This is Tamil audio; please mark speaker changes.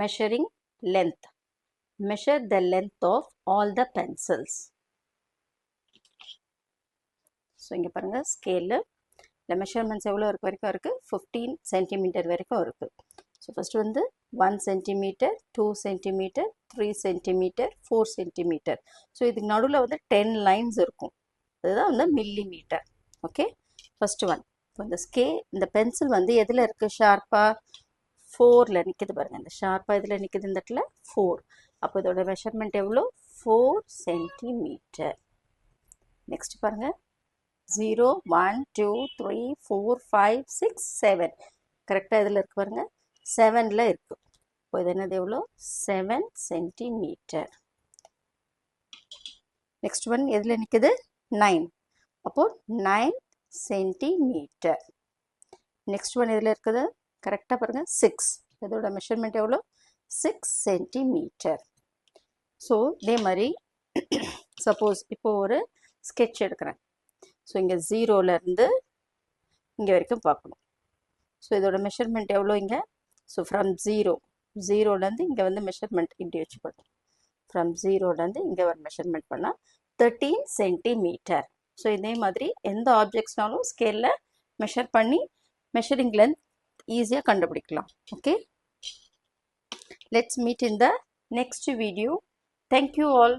Speaker 1: measuring length. Measure the length of all the pencils. So இங்கே பாருங்கள் ஸ்கேலு இல்லை மெஷர்மெண்ட்ஸ் எவ்வளோ வரைக்கும் இருக்குது 15 சென்டிமீட்டர் வரைக்கும் இருக்குது. ஸோ ஃபஸ்ட்டு வந்து 1 centimetre 2 centimetre 3 centimetre 4 centimetre. So இதுக்கு நடுவில் வந்து 10 லைன்ஸ் இருக்கும். அதுதான் வந்து மில்லிமீட்டர். Okay, first one. இப்போ இந்த பென்சில் வந்து எதில் இருக்குது? ஷார்ப்பாக 4ல் நிற்கிது பாருங்கள். இந்த ஷார்ப்பாக இதில் நிற்கிது, இந்த இடத்துல 4. அப்போ இதோட மெஷர்மெண்ட் எவ்வளோ? 4 சென்டிமீட்டர். நெக்ஸ்ட் பாருங்கள், 0 1 2 3 4 5 6 7. கரெக்டாக இதில் இருக்கு பாருங்கள், 7ல் இருக்குது. இப்போ இது என்னது? எவ்வளோ? 7 சென்டிமீட்டர். நெக்ஸ்ட் ஒன் எதில் நிற்குது? 9. அப்போது 9 சென்டிமீட்டர். நெக்ஸ்ட் ஒன் எதில் இருக்குது? கரெக்டாக பாருங்கள், 6. இதோட மெஷர்மெண்ட் எவ்வளோ? 6 சென்டிமீட்டர். ஸோ இதே மாதிரி சப்போஸ் இப்போது ஒரு ஸ்கெட்ச் எடுக்கிறேன். ஸோ இங்கே 0லேருந்து இங்கே வரைக்கும் பார்க்கணும். ஸோ இதோட மெஷர்மெண்ட் எவ்வளோ இங்கே? ஸோ ஃப்ரம் 0லேருந்து இங்கே வந்து மெஷர்மெண்ட் இப்படி வச்சுக்கணும். ஃப்ரம் 0லேருந்து இங்கே ஒரு மெஷர்மெண்ட் பண்ணால் 13 சென்டிமீட்டர். ஸோ இதே மாதிரி எந்த ஆப்ஜெக்ட்ஸ்னாலும் ஸ்கேலில் மெஷர் பண்ணி மெஷரிங் லென்த் ஈஸியாக கண்டுபிடிக்கலாம். Okay, let's meet in the next video. Thank you all.